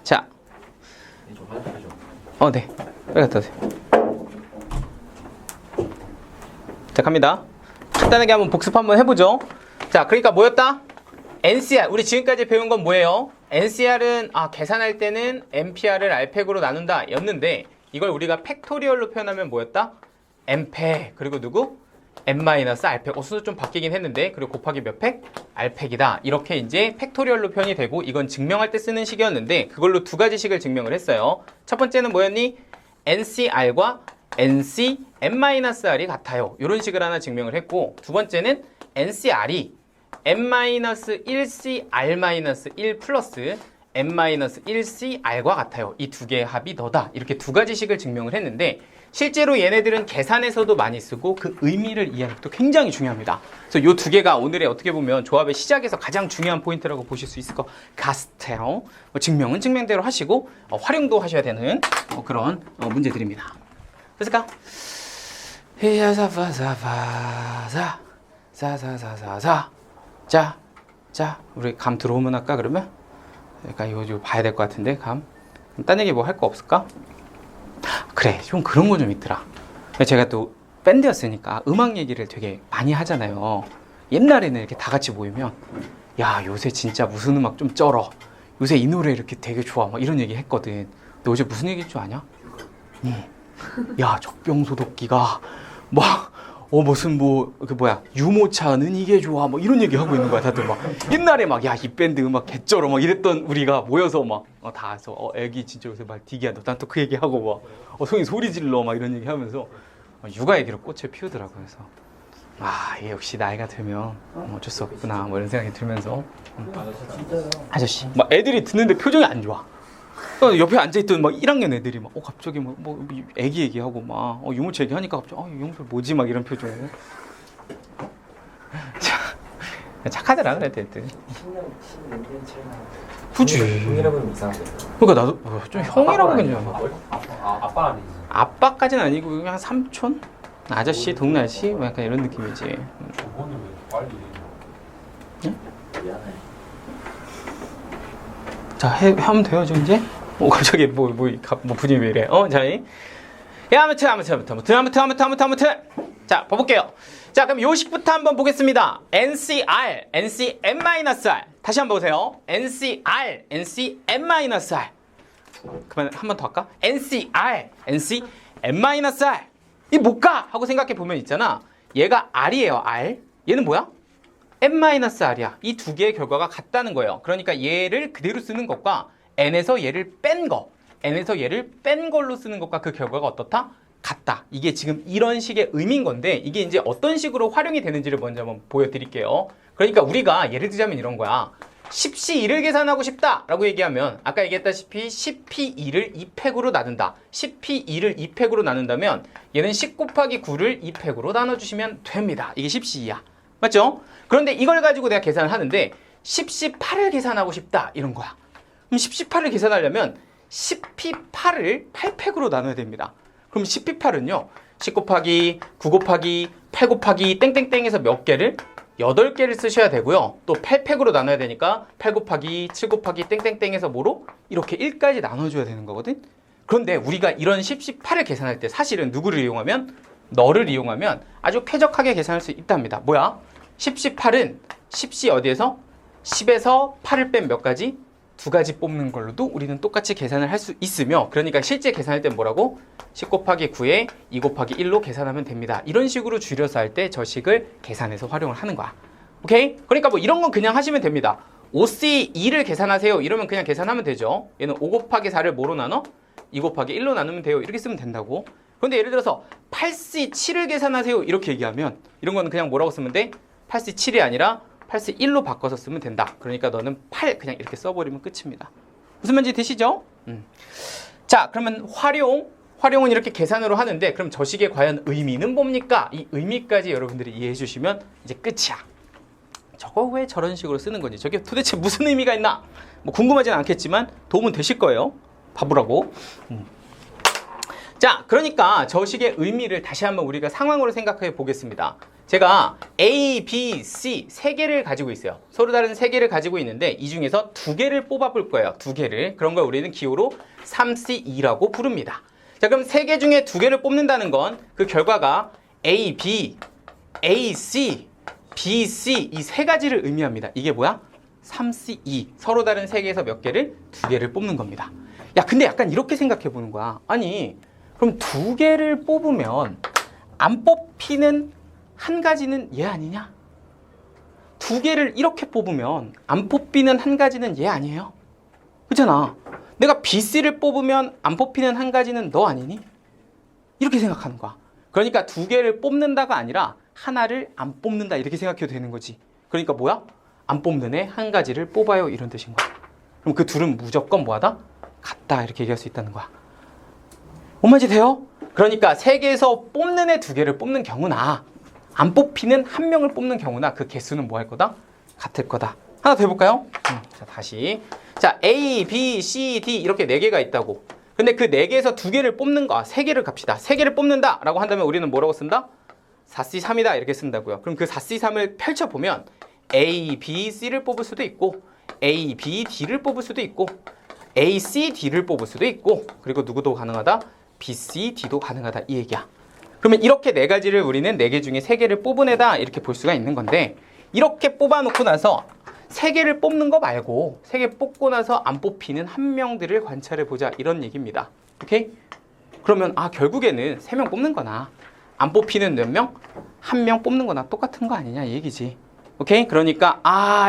자, 네. 빨리 갖다 오세요. 자, 갑니다. 간단하게 한번 복습 한번 해보죠. 자, 그러니까 뭐였다? NCR. 우리 지금까지 배운 건 뭐예요? NCR은 계산할 때는 NPR을 R팩으로 나눈다 였는데 이걸 우리가 팩토리얼로 표현하면 뭐였다? N팩. 그리고 누구? N-R팩. 순서 좀 바뀌긴 했는데 그리고 곱하기 몇 팩? R팩이다. 이렇게 이제 팩토리얼로 표현이 되고 이건 증명할 때 쓰는 식이었는데 그걸로 두 가지 식을 증명을 했어요. 첫 번째는 뭐였니? NCR과 NC N-R이 같아요. 이런 식을 하나 증명을 했고 두 번째는 NCR이 N-1C R-1 플러스 N-1C R과 같아요. 이 두 개의 합이 너다. 이렇게 두 가지 식을 증명을 했는데 실제로 얘네들은 계산에서도 많이 쓰고 그 의미를 이해하는 것도 굉장히 중요합니다. 그래서 이 두 개가 오늘의 어떻게 보면 조합의 시작에서 가장 중요한 포인트라고 보실 수 있을 것 같아요. 증명은 증명대로 하시고 활용도 하셔야 되는 그런 문제들입니다. 됐을까? 자, 우리 감 들어오면 할까 그러면? 그러니까 이거 봐야 될 것 같은데 감. 딴 얘기 뭐 할 거 없을까? 그래, 좀 그런 거 좀 있더라. 제가 또 밴드였으니까 음악 얘기를 되게 많이 하잖아요. 옛날에는 이렇게 다 같이 모이면 야, 요새 진짜 무슨 음악 좀 쩔어. 요새 이 노래 이렇게 되게 좋아. 막 이런 얘기 했거든. 너 어제 무슨 얘기인 줄 아냐? 야, 적병소독기가 막 무슨 유모차는 이게 좋아 뭐 이런 얘기 하고 있는 거야. 다들 막 옛날에 막 야, 이 밴드 음악 개쩔어 막 이랬던 우리가 모여서 막 다 해서 애기 진짜 요새 말 되게 한다. 난 또 그 얘기 하고 막 성이 소리 질러 막 이런 얘기 하면서 육아 얘기로 꽃을 피우더라고요. 그래서 얘 역시 나이가 들면 어쩔 수 없구나 뭐 이런 생각이 들면서 아저씨 막 애들이 듣는데 표정이 안 좋아. 옆에 앉아있던 막 1학년 애들이 막 갑자기 뭐 애기 얘기하고 막 유모차 얘기하니까 갑자기 유모차 뭐지 막 이런 표정. 착하더라 그래도 애들. 10년 차이나. 그치. 형이라고 하면 이상하게. 그러니까 나도 좀 형이라고 그냥. 아빠 아니지. 아빠까지는 아니고 그냥 삼촌? 아저씨, 동네 아저씨? 뭐 약간 이런 느낌이지. 저번에 왜 빨리? 응? 미안해. 자, 하면 돼요, 저 이제? 갑자기 분위기 왜 이래? 아무튼. 자, 봐볼게요. 자, 그럼 요식부터 한번 보겠습니다. NCR, NC N-R. 다시 한번 보세요. NCR, NC N-R. 그러면 한 번 더 할까? NCR, NC N-R. 이 뭘까? 하고 생각해 보면 있잖아. 얘가 R이에요, R. 얘는 뭐야? N-R이야. 이 두 개의 결과가 같다는 거예요. 그러니까 얘를 그대로 쓰는 것과 N에서 얘를 뺀 거, N에서 얘를 뺀 걸로 쓰는 것과 그 결과가 어떻다? 같다. 이게 지금 이런 식의 의미인 건데 이게 이제 어떤 식으로 활용이 되는지를 먼저 한번 보여드릴게요. 그러니까 우리가 예를 들자면 이런 거야. 10시 2를 계산하고 싶다 라고 얘기하면 아까 얘기했다시피 10p 2를 2팩으로 나눈다. 10p 2를 2팩으로 나눈다면 얘는 10 곱하기 9를 2팩으로 나눠주시면 됩니다. 이게 10시 2야. 맞죠? 그런데 이걸 가지고 내가 계산을 하는데 10시 8을 계산하고 싶다 이런 거야. 그럼 10시 8을 계산하려면 10p 8을 8팩으로 나눠야 됩니다. 그럼 10p 8은요 10 곱하기 9 곱하기 8 곱하기 땡땡땡에서 몇 개를? 8개를 쓰셔야 되고요. 또 8팩으로 나눠야 되니까 8 곱하기 7 곱하기 땡땡땡에서 뭐로? 이렇게 1까지 나눠줘야 되는 거거든. 그런데 우리가 이런 10시 8을 계산할 때 사실은 누구를 이용하면? 너를 이용하면 아주 쾌적하게 계산할 수 있답니다. 뭐야? 10시 8은 10시 어디에서? 10에서 8을 뺀 몇 가지? 2가지 뽑는 걸로도 우리는 똑같이 계산을 할 수 있으며 그러니까 실제 계산할 때 뭐라고? 10 곱하기 9에 2 곱하기 1로 계산하면 됩니다. 이런 식으로 줄여서 할 때 저 식을 계산해서 활용을 하는 거야. 오케이? 그러니까 뭐 이런 건 그냥 하시면 됩니다. 5C 2를 계산하세요. 이러면 그냥 계산하면 되죠. 얘는 5 곱하기 4를 뭐로 나눠? 2 곱하기 1로 나누면 돼요. 이렇게 쓰면 된다고. 그런데 예를 들어서 8C 7을 계산하세요. 이렇게 얘기하면 이런 거는 그냥 뭐라고 쓰면 돼? 8C 7이 아니라 8C 1로 바꿔서 쓰면 된다. 그러니까 너는 8 그냥 이렇게 써버리면 끝입니다. 무슨 말인지 되시죠? 자, 그러면 활용은 이렇게 계산으로 하는데 그럼 저 식의 과연 의미는 뭡니까? 이 의미까지 여러분들이 이해해 주시면 이제 끝이야. 저거 왜 저런 식으로 쓰는 건지 저게 도대체 무슨 의미가 있나? 뭐 궁금하진 않겠지만 도움은 되실 거예요. 바보라고. 자, 그러니까 저 식의 의미를 다시 한번 우리가 상황으로 생각해 보겠습니다. 제가 A, B, C 세 개를 가지고 있어요. 서로 다른 세 개를 가지고 있는데 이 중에서 두 개를 뽑아볼 거예요. 두 개를. 그런 걸 우리는 기호로 3C2라고 부릅니다. 자, 그럼 세 개 중에 두 개를 뽑는다는 건 그 결과가 A, B, A, C, B, C 이 세 가지를 의미합니다. 이게 뭐야? 3C2. 서로 다른 세 개에서 몇 개를? 두 개를 뽑는 겁니다. 야, 근데 약간 이렇게 생각해 보는 거야. 아니, 그럼 두 개를 뽑으면 안 뽑히는 한 가지는 얘 아니냐? 두 개를 이렇게 뽑으면 안 뽑히는 한 가지는 얘 아니에요? 그렇잖아. 내가 BC를 뽑으면 안 뽑히는 한 가지는 너 아니니? 이렇게 생각하는 거야. 그러니까 두 개를 뽑는다가 아니라 하나를 안 뽑는다 이렇게 생각해도 되는 거지. 그러니까 뭐야? 안 뽑는 애 한 가지를 뽑아요 이런 뜻인 거야. 그럼 그 둘은 무조건 뭐하다? 같다 이렇게 얘기할 수 있다는 거야. 뭔 말인지 돼요? 그러니까 세 개에서 뽑는 애 두 개를 뽑는 경우나 안 뽑히는 한 명을 뽑는 경우나 그 개수는 뭐 할 거다? 같을 거다. 하나 더 해볼까요? 자, 다시. 자, A, B, C, D 이렇게 네 개가 있다고. 근데 그 네 개에서 두 개를 뽑는 거, 세 개를 갑시다. 세 개를 뽑는다 라고 한다면 우리는 뭐라고 쓴다? 4C3이다 이렇게 쓴다고요. 그럼 그 4C3을 펼쳐보면 A, B, C를 뽑을 수도 있고 A, B, D를 뽑을 수도 있고 A, C, D를 뽑을 수도 있고 그리고 누구도 가능하다? B, C, D도 가능하다 이 얘기야. 그러면 이렇게 네 가지를 우리는 네 개 중에 세 개를 뽑은 애다 이렇게 볼 수가 있는 건데 이렇게 뽑아놓고 나서 세 개를 뽑는 거 말고 세 개 뽑고 나서 안 뽑히는 한 명들을 관찰해 보자 이런 얘기입니다. 오케이? 그러면 결국에는 세 명 뽑는 거나 안 뽑히는 몇 명? 한 명 뽑는 거나 똑같은 거 아니냐 이 얘기지. 오케이? 그러니까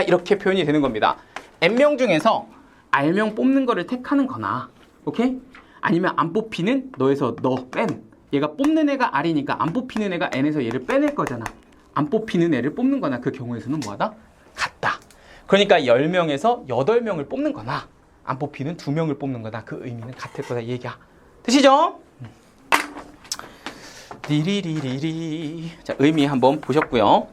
이렇게 표현이 되는 겁니다. N명 중에서 R명 뽑는 거를 택하는 거나 오케이? 아니면 안 뽑히는 너에서 너 뺀 얘가 뽑는 애가 R이니까 안 뽑히는 애가 N에서 얘를 빼낼 거잖아. 안 뽑히는 애를 뽑는 거나 그 경우에서는 뭐하다? 같다. 그러니까 10명에서 8명을 뽑는 거나 안 뽑히는 2명을 뽑는 거나 그 의미는 같을 거다 이 얘기야. 되시죠? 리리리리리. 자, 의미 한번 보셨고요.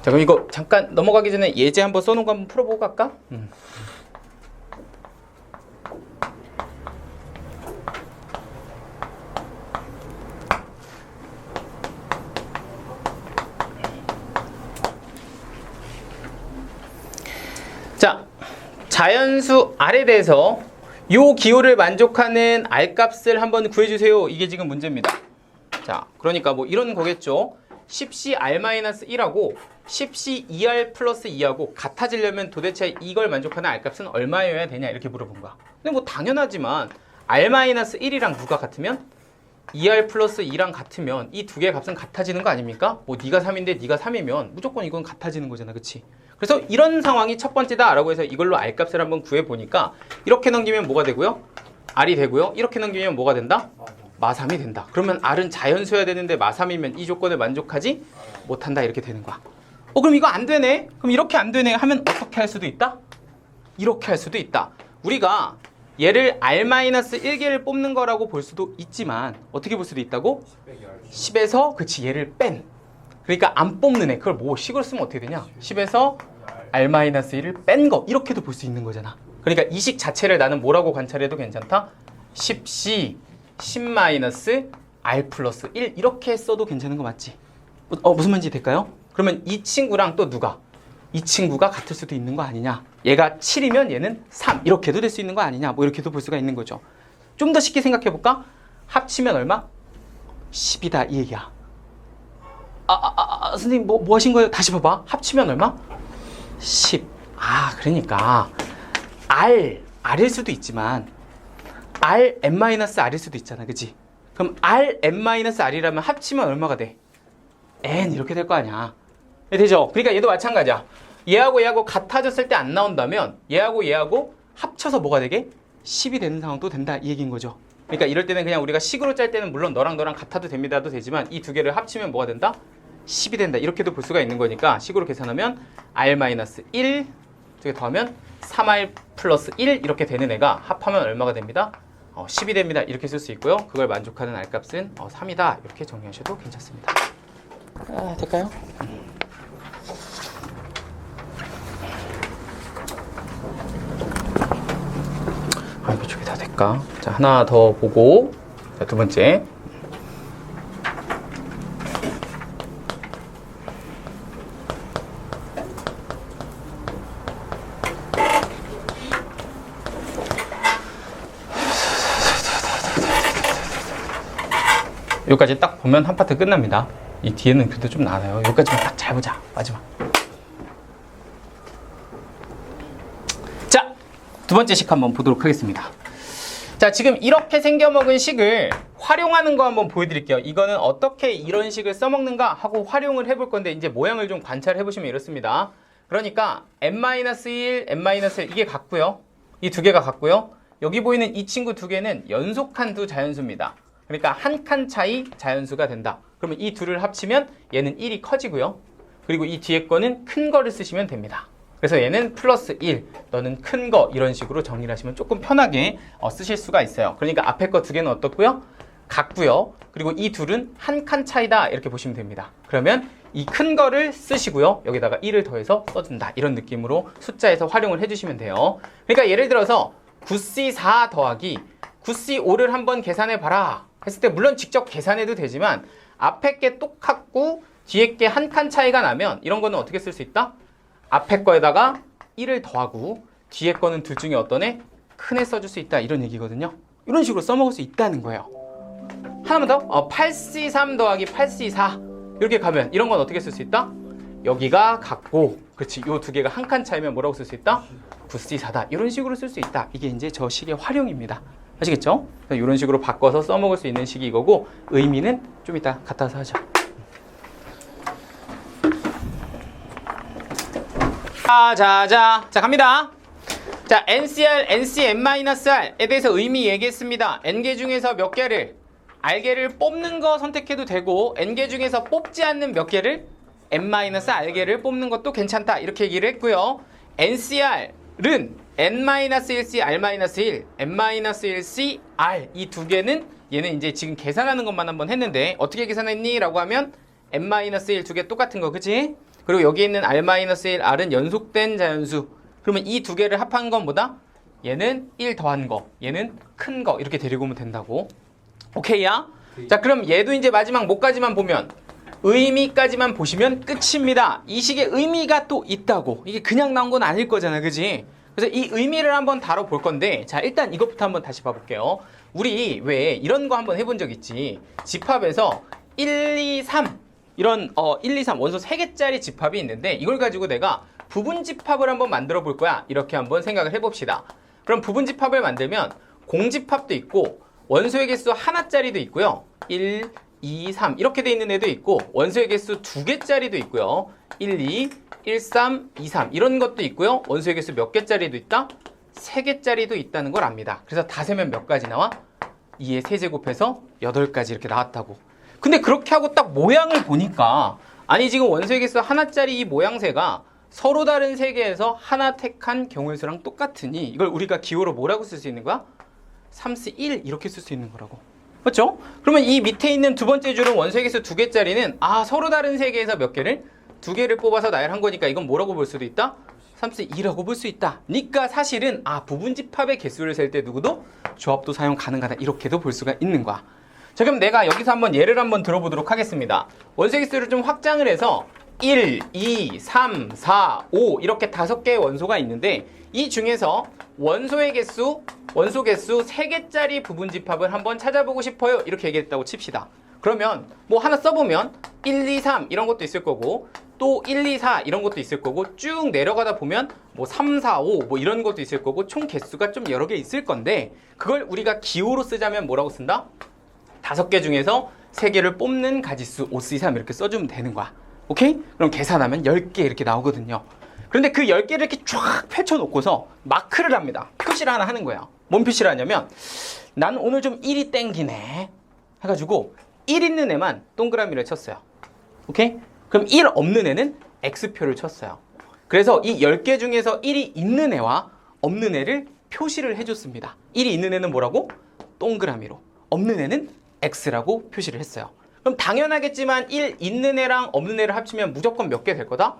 자, 그럼 이거 잠깐 넘어가기 전에 예제 한번 써놓은 거 한번 풀어보고 갈까? 자, 자연수 R에 대해서 요 기호를 만족하는 R 값을 한번 구해주세요. 이게 지금 문제입니다. 자, 그러니까 뭐 이런 거겠죠. 10CR-1하고 10C2R 플러스 2하고 같아지려면 도대체 이걸 만족하는 R 값은 얼마여야 되냐 이렇게 물어본 거야. 근데 뭐 당연하지만 R-1이랑 누가 같으면 2R 플러스 2랑 같으면 이 두 개의 값은 같아지는 거 아닙니까? 뭐 네가 3인데 네가 3이면 무조건 이건 같아지는 거잖아. 그치? 그래서 이런 상황이 첫 번째다 라고 해서 이걸로 R 값을 한번 구해보니까 이렇게 넘기면 뭐가 되고요? R이 되고요. 이렇게 넘기면 뭐가 된다? 마3이 된다. 그러면 R은 자연수여야 되는데 마3이면 이 조건을 만족하지 못한다 이렇게 되는 거야. 그럼 이거 안 되네? 그럼 이렇게 안 되네 하면 어떻게 할 수도 있다? 이렇게 할 수도 있다. 우리가 얘를 R-1개를 뽑는 거라고 볼 수도 있지만 어떻게 볼 수도 있다고? 10에서 그치 얘를 뺀 그러니까 안 뽑는 애 그걸 뭐 식으로 쓰면 어떻게 되냐? 10에서 R-1을 뺀 거 이렇게도 볼 수 있는 거잖아. 그러니까 이 식 자체를 나는 뭐라고 관찰해도 괜찮다? 10C 10-R 플러스 1 이렇게 써도 괜찮은 거 맞지? 무슨 말인지 될까요? 그러면 이 친구랑 또 누가? 이 친구가 같을 수도 있는 거 아니냐? 얘가 7이면 얘는 3 이렇게도 될 수 있는 거 아니냐? 뭐 이렇게도 볼 수가 있는 거죠. 좀 더 쉽게 생각해 볼까? 합치면 얼마? 10이다 이 얘기야. 선생님 뭐 하신 거예요? 다시 봐봐. 합치면 얼마? 10. 그러니까 R일 수도 있지만 Rn-R일 수도 있잖아. 그치? 그럼 Rn-R이라면 합치면 얼마가 돼? N 이렇게 될 거 아니야. 되죠? 그러니까 얘도 마찬가지야. 얘하고 같아졌을 때 안 나온다면 얘하고 합쳐서 뭐가 되게? 10이 되는 상황도 된다 이 얘기인 거죠. 그러니까 이럴 때는 그냥 우리가 식으로 짤 때는 물론 너랑 같아도 됩니다도 되지만 이 두 개를 합치면 뭐가 된다? 10이 된다 이렇게도 볼 수가 있는 거니까 식으로 계산하면 R-1 저기 더하면 3R 플러스 1 이렇게 되는 애가 합하면 얼마가 됩니다? 10이 됩니다. 이렇게 쓸 수 있고요. 그걸 만족하는 R 값은 3이다 이렇게 정리하셔도 괜찮습니다. 될까요? 이쪽이 다 될까? 자, 하나 더 보고 자, 두 번째 여기까지 딱 보면 한 파트 끝납니다. 이 뒤에는 그래도 좀 나아요. 여기까지만 딱 잘 보자. 마지막. 자, 두 번째 식 한번 보도록 하겠습니다. 자, 지금 이렇게 생겨먹은 식을 활용하는 거 한번 보여드릴게요. 이거는 어떻게 이런 식을 써먹는가 하고 활용을 해볼 건데 이제 모양을 좀 관찰해 보시면 이렇습니다. 그러니까 n-1, n-1 이게 같고요. 이 두 개가 같고요. 여기 보이는 이 친구 두 개는 연속한 두 자연수입니다. 그러니까 한 칸 차이 자연수가 된다. 그러면 이 둘을 합치면 얘는 1이 커지고요. 그리고 이 뒤에 거는 큰 거를 쓰시면 됩니다. 그래서 얘는 플러스 1, 너는 큰 거 이런 식으로 정리를 하시면 조금 편하게 쓰실 수가 있어요. 그러니까 앞에 거 두 개는 어떻고요? 같고요. 그리고 이 둘은 한 칸 차이다 이렇게 보시면 됩니다. 그러면 이 큰 거를 쓰시고요. 여기다가 1을 더해서 써준다. 이런 느낌으로 숫자에서 활용을 해주시면 돼요. 그러니까 예를 들어서 9C4 더하기 9C5를 한번 계산해봐라 했을 때 물론 직접 계산해도 되지만 앞에 게 똑같고 뒤에 게 한 칸 차이가 나면 이런 거는 어떻게 쓸 수 있다? 앞에 거에다가 1을 더하고 뒤에 거는 둘 중에 어떤 애? 큰 애 써줄 수 있다 이런 얘기거든요. 이런 식으로 써먹을 수 있다는 거예요. 하나만 더 8C3 더하기 8C4 이렇게 가면 이런 건 어떻게 쓸 수 있다? 여기가 같고 그렇지 요 두 개가 한 칸 차이면 뭐라고 쓸 수 있다? 9C4다 이런 식으로 쓸 수 있다. 이게 이제 저 식의 활용입니다. 아시겠죠? 이런 식으로 바꿔서 써먹을 수 있는 식이 이거고 의미는 좀 이따 갖다 와서 하죠. 자 갑니다. 자 NCR, NCN-R에 대해서 의미 얘기했습니다. N개 중에서 몇 개를 R개를 뽑는 거 선택해도 되고 N개 중에서 뽑지 않는 몇 개를 N-R개를 뽑는 것도 괜찮다 이렇게 얘기를 했고요. NCR은 N-1C, R-1, N-1C, R 이 두 개는 얘는 이제 지금 계산하는 것만 한번 했는데 어떻게 계산했니? 라고 하면 N-1 두 개 똑같은 거 그치? 그리고 여기 있는 R-1, R은 연속된 자연수. 그러면 이 두 개를 합한 건 뭐다? 얘는 1 더한 거, 얘는 큰 거 이렇게 데리고 오면 된다고. 오케이야? 자 그럼 얘도 이제 마지막 뭐까지만 보면 의미까지만 보시면 끝입니다. 이 식의 의미가 또 있다고. 이게 그냥 나온 건 아닐 거잖아, 그지? 그래서 이 의미를 한번 다뤄볼 건데 자 일단 이것부터 한번 다시 봐볼게요. 우리 왜 이런 거 한번 해본 적 있지? 집합에서 1, 2, 3 이런 1, 2, 3 원소 3개짜리 집합이 있는데 이걸 가지고 내가 부분 집합을 한번 만들어 볼 거야. 이렇게 한번 생각을 해봅시다. 그럼 부분 집합을 만들면 공집합도 있고 원소의 개수 하나짜리도 있고요. 1, 2, 3 이렇게 돼 있는 애도 있고 원소의 개수 2개짜리도 있고요. 1, 2, 1, 3, 2, 3 이런 것도 있고요. 원소의 개수 몇 개짜리도 있다? 3개짜리도 있다는 걸 압니다. 그래서 다 세면 몇 가지 나와? 2의 세제곱해서 8가지 이렇게 나왔다고. 근데 그렇게 하고 딱 모양을 보니까 아니 지금 원소의 개수 하나짜리 이 모양새가 서로 다른 세계에서 하나 택한 경우의 수랑 똑같으니 이걸 우리가 기호로 뭐라고 쓸 수 있는 거야? 3C1 이렇게 쓸 수 있는 거라고. 맞죠? 그러면 이 밑에 있는 두 번째 줄은 원소의 개수 2개짜리는 서로 다른 세계에서 몇 개를? 2개를 뽑아서 나열한 거니까 이건 뭐라고 볼 수도 있다? 3C2라고 볼 수 있다. 그러니까 사실은 부분집합의 개수를 셀 때 누구도 조합도 사용 가능하다. 이렇게도 볼 수가 있는 거야. 자 그럼 내가 여기서 한번 예를 한번 들어보도록 하겠습니다. 원소의 개수를 좀 확장을 해서 1, 2, 3, 4, 5 이렇게 5개의 원소가 있는데 이 중에서 원소 개수 3개짜리 부분집합을 한번 찾아보고 싶어요. 이렇게 얘기했다고 칩시다. 그러면 뭐 하나 써보면 1, 2, 3 이런 것도 있을 거고 또 1, 2, 4 이런 것도 있을 거고 쭉 내려가다 보면 뭐 3, 4, 5 뭐 이런 것도 있을 거고 총 개수가 좀 여러 개 있을 건데 그걸 우리가 기호로 쓰자면 뭐라고 쓴다? 5개 중에서 3개를 뽑는 가지수 5C3 이렇게 써주면 되는 거야. 오케이? 그럼 계산하면 10개 이렇게 나오거든요. 그런데 그 10개를 이렇게 쫙 펼쳐놓고서 마크를 합니다. 표시를 하나 하는 거예요. 뭔 표시를 하냐면 난 오늘 좀 1이 땡기네 해가지고 1 있는 애만 동그라미를 쳤어요. 오케이? 그럼 1 없는 애는 X표를 쳤어요. 그래서 이 10개 중에서 1이 있는 애와 없는 애를 표시를 해줬습니다. 1이 있는 애는 뭐라고? 동그라미로. 없는 애는 X라고 표시를 했어요. 그럼 당연하겠지만 1 있는 애랑 없는 애를 합치면 무조건 몇 개 될 거다?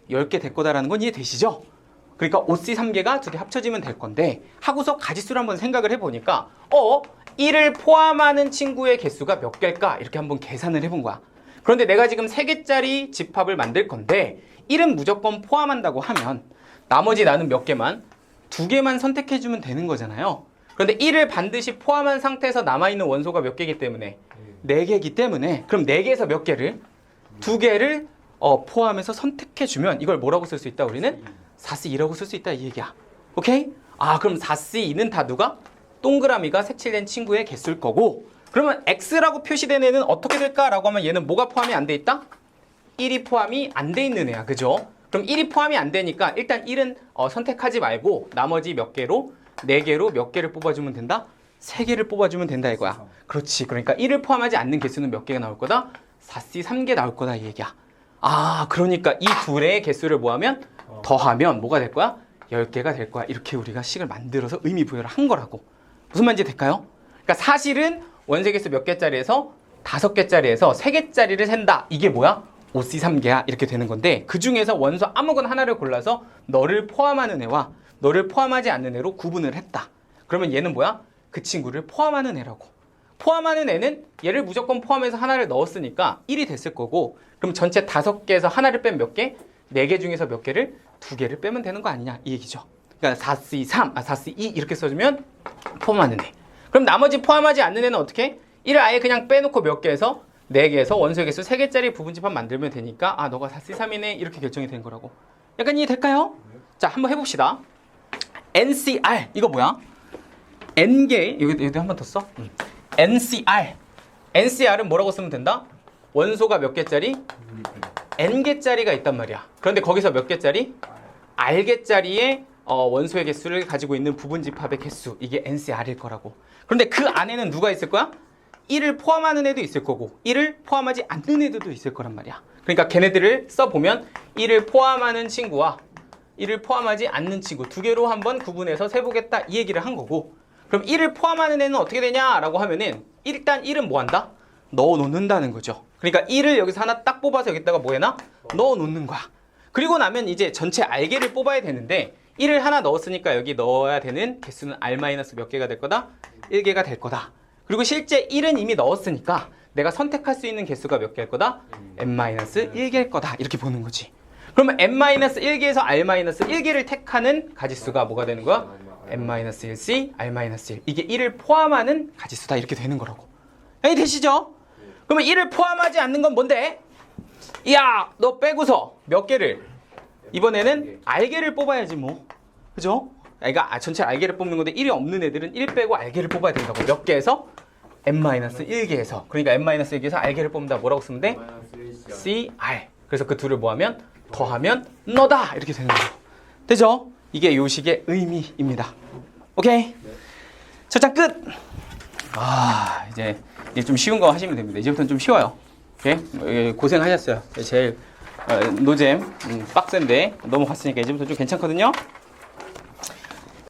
10개 될 거다라는 건 이해되시죠? 그러니까 5C3개가 2개 합쳐지면 될 건데 하고서 가지수를 한번 생각을 해보니까 1을 포함하는 친구의 개수가 몇 개일까? 이렇게 한번 계산을 해본 거야. 그런데 내가 지금 3개짜리 집합을 만들 건데 1은 무조건 포함한다고 하면 나머지 나는 몇 개만? 2개만 선택해주면 되는 거잖아요. 그런데 1을 반드시 포함한 상태에서 남아있는 원소가 몇 개이기 때문에 4개이기 때문에 그럼 4개에서 몇 개를? 2개를 포함해서 선택해주면 이걸 뭐라고 쓸 수 있다? 우리는 4C2라고 쓸 수 있다 이 얘기야. 오케이? 아 그럼 4C2는 다 누가? 동그라미가 색칠된 친구의 개수일 거고 그러면 X라고 표시된 애는 어떻게 될까라고 하면 얘는 뭐가 포함이 안 돼 있다? 1이 포함이 안 돼 있는 애야. 그죠? 그럼 1이 포함이 안 되니까 일단 1은 선택하지 말고 나머지 몇 개로 4개로 몇 개를 뽑아주면 된다? 3개를 뽑아주면 된다 이거야. 그렇지. 그러니까 1을 포함하지 않는 개수는 몇 개가 나올 거다? 4C 3개 나올 거다 이 얘기야. 아 그러니까 이 둘의 개수를 뭐하면 더하면 뭐가 될 거야? 10개가 될 거야. 이렇게 우리가 식을 만들어서 의미 부여를 한 거라고. 무슨 말인지 될까요? 그러니까 사실은 원소 개수 몇 개짜리에서 5개짜리에서 3개짜리를 센다. 이게 뭐야? 5C 3개야. 이렇게 되는 건데 그 중에서 원소 아무거나 하나를 골라서 너를 포함하는 애와 너를 포함하지 않는 애로 구분을 했다. 그러면 얘는 뭐야? 그 친구를 포함하는 애라고. 포함하는 애는 얘를 무조건 포함해서 하나를 넣었으니까 1이 됐을 거고 그럼 전체 5개에서 하나를 빼면 몇 개? 4개 중에서 몇 개를? 2개를 빼면 되는 거 아니냐 이 얘기죠. 그러니까 4C3, 4C2 이렇게 써주면 포함하는 애. 그럼 나머지 포함하지 않는 애는 어떻게? 1을 아예 그냥 빼놓고 몇 개에서 4개에서 원소의 개수 3개짜리 부분집합 만들면 되니까 아 너가 4C3이네 이렇게 결정이 된 거라고. 약간 이해될까요? 자 한번 해봅시다. NCR 이거 뭐야? N개 여기 한 번 더 써. NCR NCR은 뭐라고 쓰면 된다? 원소가 몇 개짜리? N개짜리가 있단 말이야. 그런데 거기서 몇 개짜리? R개짜리의 원소의 개수를 가지고 있는 부분집합의 개수 이게 NCR일 거라고. 그런데 그 안에는 누가 있을 거야? 1을 포함하는 애도 있을 거고 1을 포함하지 않는 애들도 있을 거란 말이야. 그러니까 걔네들을 써보면 1을 포함하는 친구와 1을 포함하지 않는 친구 2개로 한번 구분해서 세보겠다 이 얘기를 한 거고 그럼 1을 포함하는 애는 어떻게 되냐라고 하면은 일단 1은 뭐 한다? 넣어 놓는다는 거죠. 그러니까 1을 여기서 하나 딱 뽑아서 여기다가 뭐 해놔? 넣어 놓는 거야. 그리고 나면 이제 전체 R개를 뽑아야 되는데 1을 하나 넣었으니까 여기 넣어야 되는 개수는 R- 몇 개가 될 거다? 1개가 될 거다. 그리고 실제 1은 이미 넣었으니까 내가 선택할 수 있는 개수가 몇 개일 거다? n-1개일 거다. 이렇게 보는 거지. 그러면 n-1개에서 r-1개를 택하는 가지수가 뭐가 되는 거야? n-1c, r-1. 이게 1을 포함하는 가지수다. 이렇게 되는 거라고. 여기 되시죠? 그러면 1을 포함하지 않는 건 뭔데? 야, 너 빼고서 몇 개를? 이번에는 r개를 뽑아야지 뭐. 그죠? 그러니까 전체 r개를 뽑는 건데 1이 없는 애들은 1 빼고 r개를 뽑아야 된다고. 몇 개에서? n-1개에서. 그러니까 n-1개에서 r개를 뽑는다. 뭐라고 쓰면 돼? CR. 그래서 그 둘을 뭐하면? 더하면 너다. 이렇게 되는 거죠. 되죠? 이게 요식의 의미입니다. 오케이? 첫 장 끝! 아, 이제 좀 쉬운 거 하시면 됩니다. 이제부터는 좀 쉬워요. 오케이? 고생하셨어요. 제일 노잼 빡센데 넘어갔으니까 이제부터 좀 괜찮거든요.